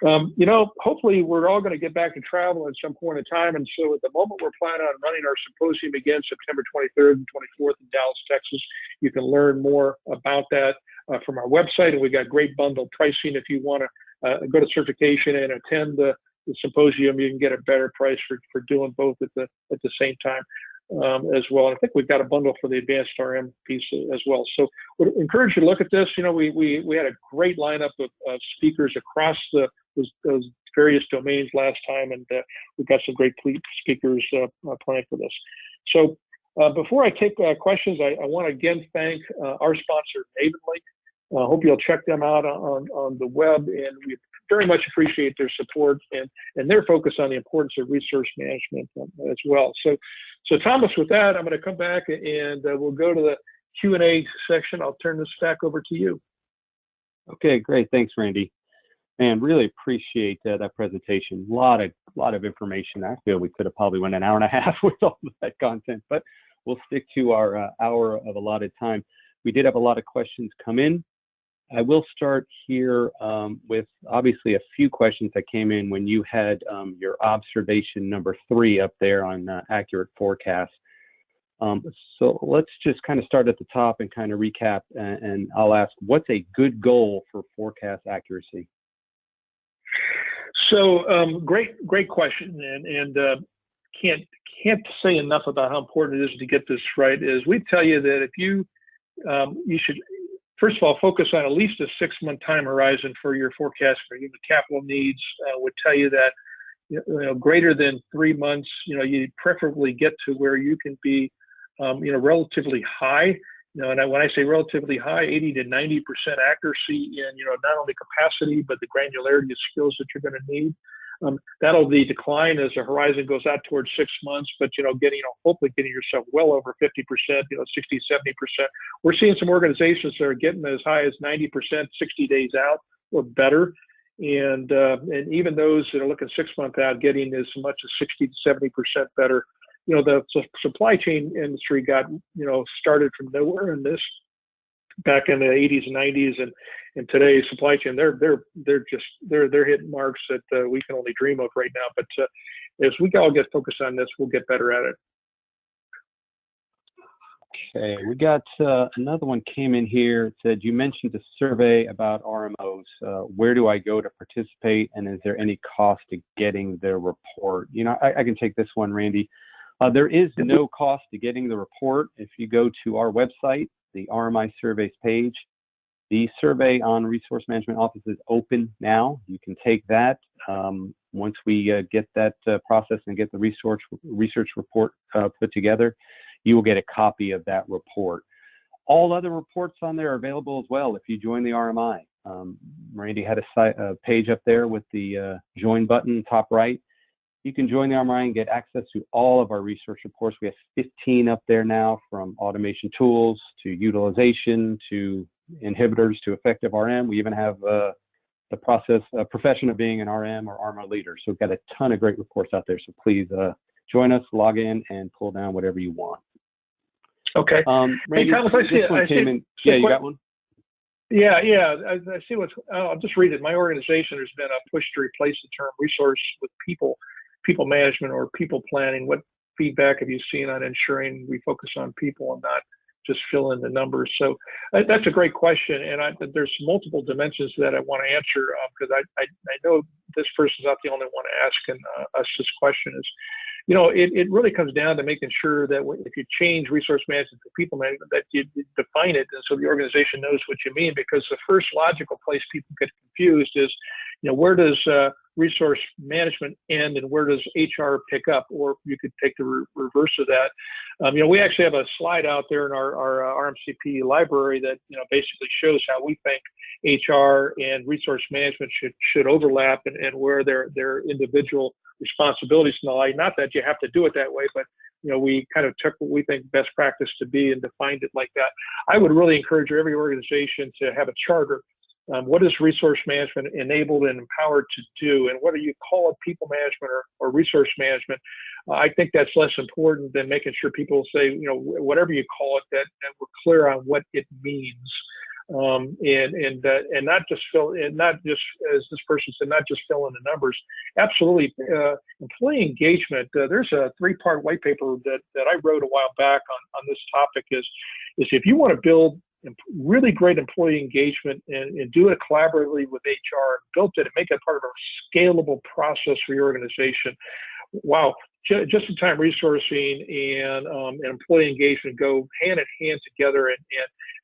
Hopefully we're all going to get back to travel at some point in time. And so at the moment, we're planning on running our symposium again, September 23rd and 24th in Dallas, Texas. You can learn more about that from our website. And we got great bundled pricing. If you want to go to certification and attend the symposium, you can get a better price for doing both at the same time as well. And I think we've got a bundle for the Advanced RM piece as well. So would encourage you to look at this. We had a great lineup of speakers across those various domains last time, and we've got some great speakers planned for this. So before I take questions, I want to again thank our sponsor, Mavenly. I hope you'll check them out on the web, and we very much appreciate their support and their focus on the importance of resource management as well. So Thomas, with that, I'm going to come back and we'll go to the Q&A section. I'll turn this back over to you. Okay, great. Thanks, Randy. Man, really appreciate that presentation. A lot of information. I feel we could have probably went an hour and a half with all of that content, but we'll stick to our hour of allotted time. We did have a lot of questions come in. I will start here with obviously a few questions that came in when you had your observation number 3 up there on accurate forecasts. So let's just kind of start at the top and kind of recap, and I'll ask, what's a good goal for forecast accuracy? So great question, and can't say enough about how important it is to get this right. Is we tell you that if you should, first of all, focus on at least a 6-month time horizon for your forecast for human capital needs. Would tell you that greater than 3 months, you preferably get to where you can be relatively high. And when I say relatively high, 80 to 90% accuracy in not only capacity but the granularity of skills that you're going to need. That'll be decline as the horizon goes out towards 6 months, but hopefully getting yourself well over 50%, 60, 70%. We're seeing some organizations that are getting as high as 90%, 60 days out or better, and even those that are looking 6 months out, getting as much as 60 to 70% better. The supply chain industry got started from nowhere in this back in the 80s and 90s, and today's supply chain, they're hitting marks that we can only dream of right now. But as we all get focused on this, we'll get better at it. Okay, we got another one came in here. It said, you mentioned a survey about RMOs. Where do I go to participate, and is there any cost to getting the report? I can take this one, Randy. There is no cost to getting the report. If you go to our website, the RMI surveys page, the survey on resource management office is open now. You can take that. Once we get that process and get the research report put together, you will get a copy of that report. All other reports on there are available as well if you join the RMI. Randy had a page up there with the join button top right. You can join the RMI and get access to all of our research reports. We have 15 up there now, from automation tools to utilization to inhibitors to effective RM. We even have the profession of being an RM or RMA leader. So we've got a ton of great reports out there. So please join us, log in, and pull down whatever you want. Okay. Randy, hey, Thomas, I see. Yeah, you got one? Yeah. I see I'll just read it. My organization, there's been a push to replace the term resource with people management or people planning. What feedback have you seen on ensuring we focus on people and not just fill in the numbers? So that's a great question. And there's multiple dimensions that I want to answer, because I know this person's not the only one asking us this question. Is, it really comes down to making sure that if you change resource management to people management, that you define it, and so the organization knows what you mean. Because the first logical place people get confused is, where does resource management end and where does HR pick up? Or you could take the reverse of that. We actually have a slide out there in our RMCP library that basically shows how we think HR and resource management should overlap, and where their individual responsibilities and the like. Not that you have to do it that way, but we kind of took what we think best practice to be and defined it like that. I would really encourage every organization to have a charter. What is resource management enabled and empowered to do? And whether you call it people management or resource management, I think that's less important than making sure people say, whatever you call it, that we're clear on what it means. And not just as this person said, not just fill in the numbers. Absolutely. Employee engagement. There's a 3-part white paper that I wrote a while back on this topic is if you want to build really great employee engagement and do it collaboratively with HR, build it and make it part of a scalable process for your organization. Wow. Just-in-time resourcing and employee engagement go hand in hand together, and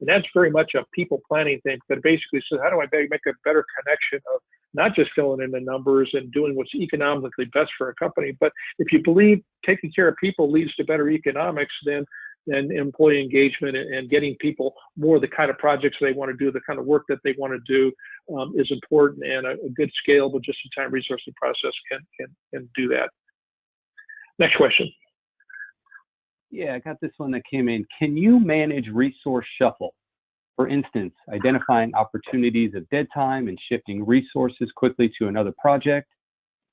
that's very much a people planning thing. But basically says, how do I make a better connection of not just filling in the numbers and doing what's economically best for a company, but if you believe taking care of people leads to better economics, then employee engagement and getting people more the kind of projects they want to do, the kind of work that they want to do, is important, and a good scalable just-in-time resourcing process can do that. Next question. Yeah, I got this one that came in. Can you manage resource shuffle? For instance, identifying opportunities of dead time and shifting resources quickly to another project.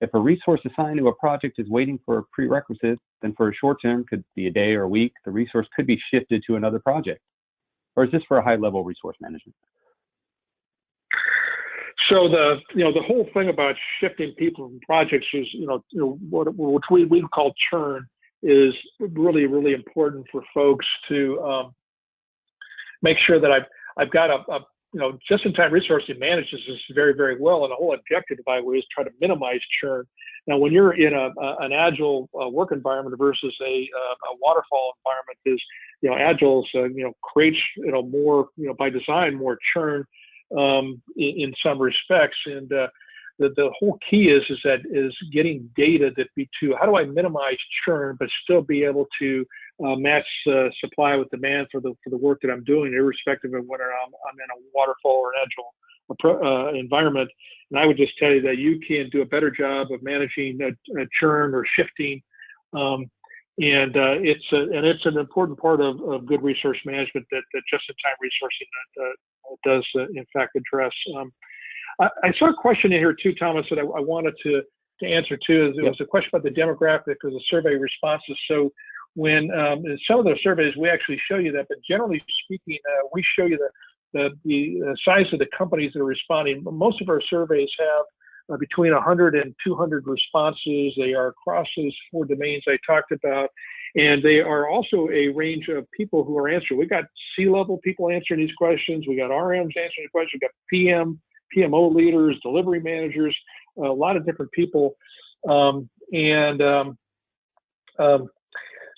If a resource assigned to a project is waiting for a prerequisite, then for a short term, could be a day or a week, the resource could be shifted to another project. Or is this for a high-level resource management? So the whole thing about shifting people from projects is which we call churn, is really, really important for folks to make sure that I've got a just-in-time resourcing manages this very, very well, and the whole objective, by the way, is try to minimize churn. Now, when you're in an agile work environment versus a waterfall environment, is agile creates more by design more churn in some respects, and the whole key is getting data that how do I minimize churn but still be able to match supply with demand for the work that I'm doing, irrespective of whether I'm in a waterfall or an agile environment. And I would just tell you that you can do a better job of managing a churn or shifting, and it's an important part of good resource management that just-in-time resourcing does in fact address. I saw a question in here too, Thomas, that I wanted to answer too. It was a question about the demographic of the survey responses. So when in some of the surveys, we actually show you that, but generally speaking, we show you the size of the companies that are responding. Most of our surveys have between 100 and 200 responses. They are across those 4 domains I talked about, and they are also a range of people who are answering. We got C-level people answering these questions. We got RMs answering the questions. We got PMO leaders, delivery managers, a lot of different people,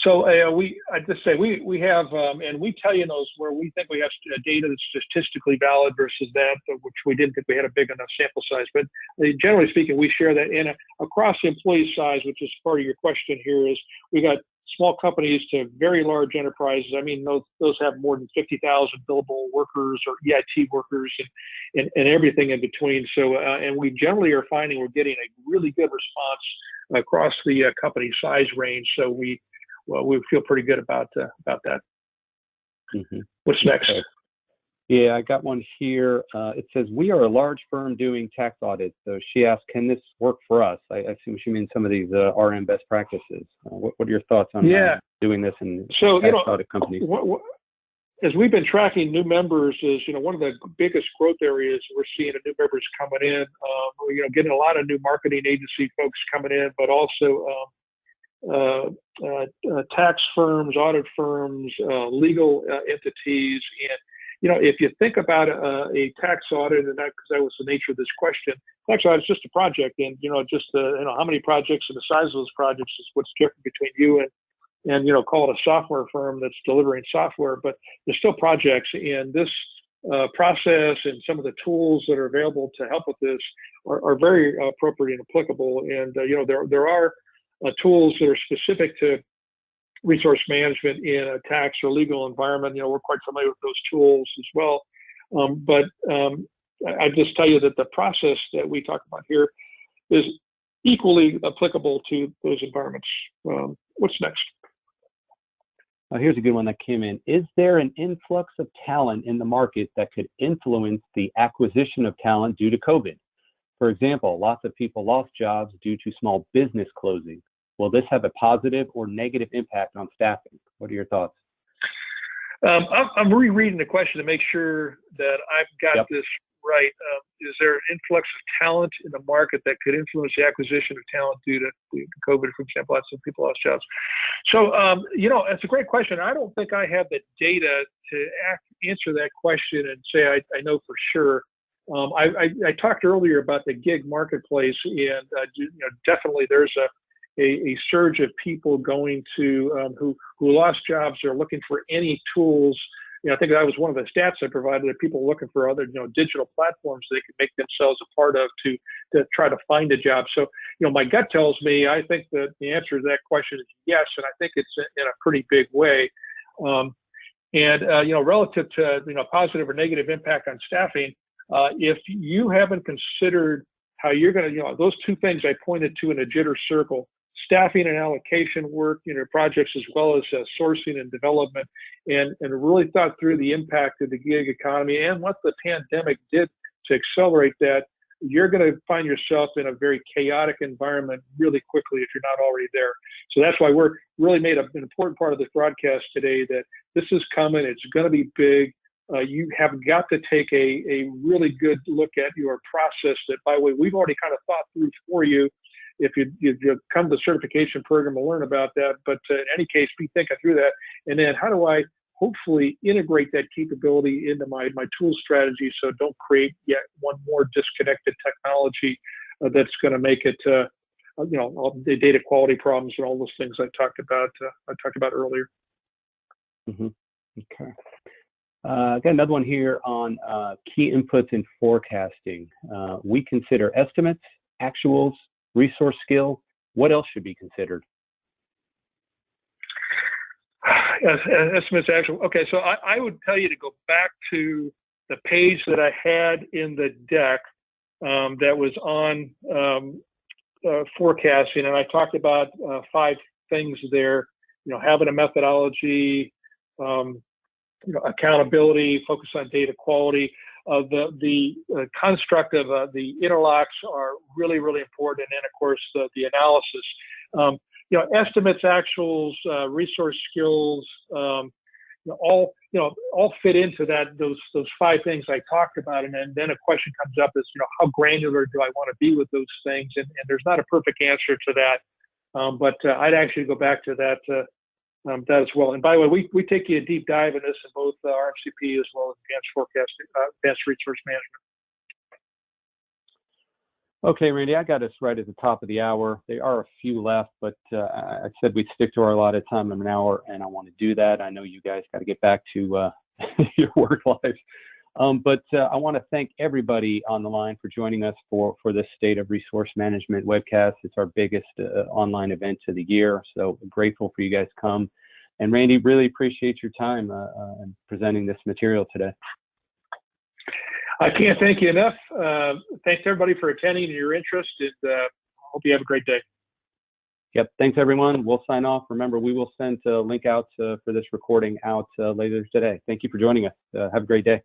So I just say we have, and we tell you those where we think we have data that's statistically valid versus that, which we didn't think we had a big enough sample size. But generally speaking, we share that. And across the employee size, which is part of your question here, is we got small companies to very large enterprises. I mean, those have more than 50,000 billable workers or EIT workers and everything in between. So, and we generally are finding we're getting a really good response across the company size range. So we feel pretty good about that. Mm-hmm. What's next? Okay. Yeah, I got one here. It says, we are a large firm doing tax audits. So she asked, can this work for us? I assume she means some of these RM best practices. What are your thoughts on doing this in tax audit companies? As we've been tracking new members, is one of the biggest growth areas we're seeing new members coming in. Getting a lot of new marketing agency folks coming in, but also tax firms, audit firms, legal entities, and if you think about a tax audit, and because that was the nature of this question, tax audit is just a project, and just how many projects and the size of those projects is what's different between you and call it a software firm that's delivering software, but they're still projects. And this process and some of the tools that are available to help with this are very appropriate and applicable. And there are tools that are specific to resource management in a tax or legal environment. We're quite familiar with those tools as well. But I just tell you that the process that we talk about here is equally applicable to those environments. What's next? Here's a good one that came in. Is there an influx of talent in the market that could influence the acquisition of talent due to COVID? For example, lots of people lost jobs due to small business closing. Will this have a positive or negative impact on staffing? What are your thoughts? I'm rereading the question to make sure that I've got this right. Is there an influx of talent in the market that could influence the acquisition of talent due to COVID, for example? Lots of people lost jobs. So, it's a great question. I don't think I have the data to answer that question and say I know for sure. I talked earlier about the gig marketplace, and definitely there's a surge of people going to who lost jobs or looking for any tools. I think that was one of the stats I provided, that people looking for other digital platforms they could make themselves a part of to try to find a job. So my gut tells me I think that the answer to that question is yes, and I think it's in a pretty big way. Relative to positive or negative impact on staffing, if you haven't considered how you're going to those two things I pointed to in a jitter circle, staffing and allocation work, projects, as well as sourcing and development, and really thought through the impact of the gig economy and what the pandemic did to accelerate that, you're going to find yourself in a very chaotic environment really quickly if you're not already there. So that's why we're really made an important part of this broadcast today, that this is coming. It's going to be big. You have got to take a really good look at your process that, by the way, we've already kind of thought through for you. If you come to the certification program to learn about that, but in any case, be thinking through that. And then how do I hopefully integrate that capability into my tool strategy, so don't create yet one more disconnected technology that's going to make it, all the data quality problems and all those things I talked about earlier. Mm-hmm. Okay. Got another one here on key inputs in forecasting. We consider estimates, actuals, resource skill. What else should be considered? Estimates, actual. Okay, so I would tell you to go back to the page that I had in the deck that was on forecasting, and I talked about 5 things there. Having a methodology, accountability, focus on data quality. The construct of the interlocks are really, really important, and then of course the analysis. Estimates, actuals, resource skills, all fit into those 5 things I talked about, and then a question comes up is how granular do I want to be with those things, and there's not a perfect answer to that, but I'd actually go back to that as well. And by the way, we take you a deep dive in this in both RMCP as well as advanced forecasting, advanced resource management. Okay, Randy, I got us right at the top of the hour. There are a few left, but I said we'd stick to our allotted time of an hour, and I want to do that. I know you guys got to get back to your work lives. But I want to thank everybody on the line for joining us for this State of Resource Management webcast. It's our biggest online event of the year, so grateful for you guys to come. And Randy, really appreciate your time in presenting this material today. I can't thank you enough. Thanks everybody for attending and your interest, and hope you have a great day. Yep. Thanks, everyone. We'll sign off. Remember, we will send a link out for this recording out later today. Thank you for joining us. Have a great day.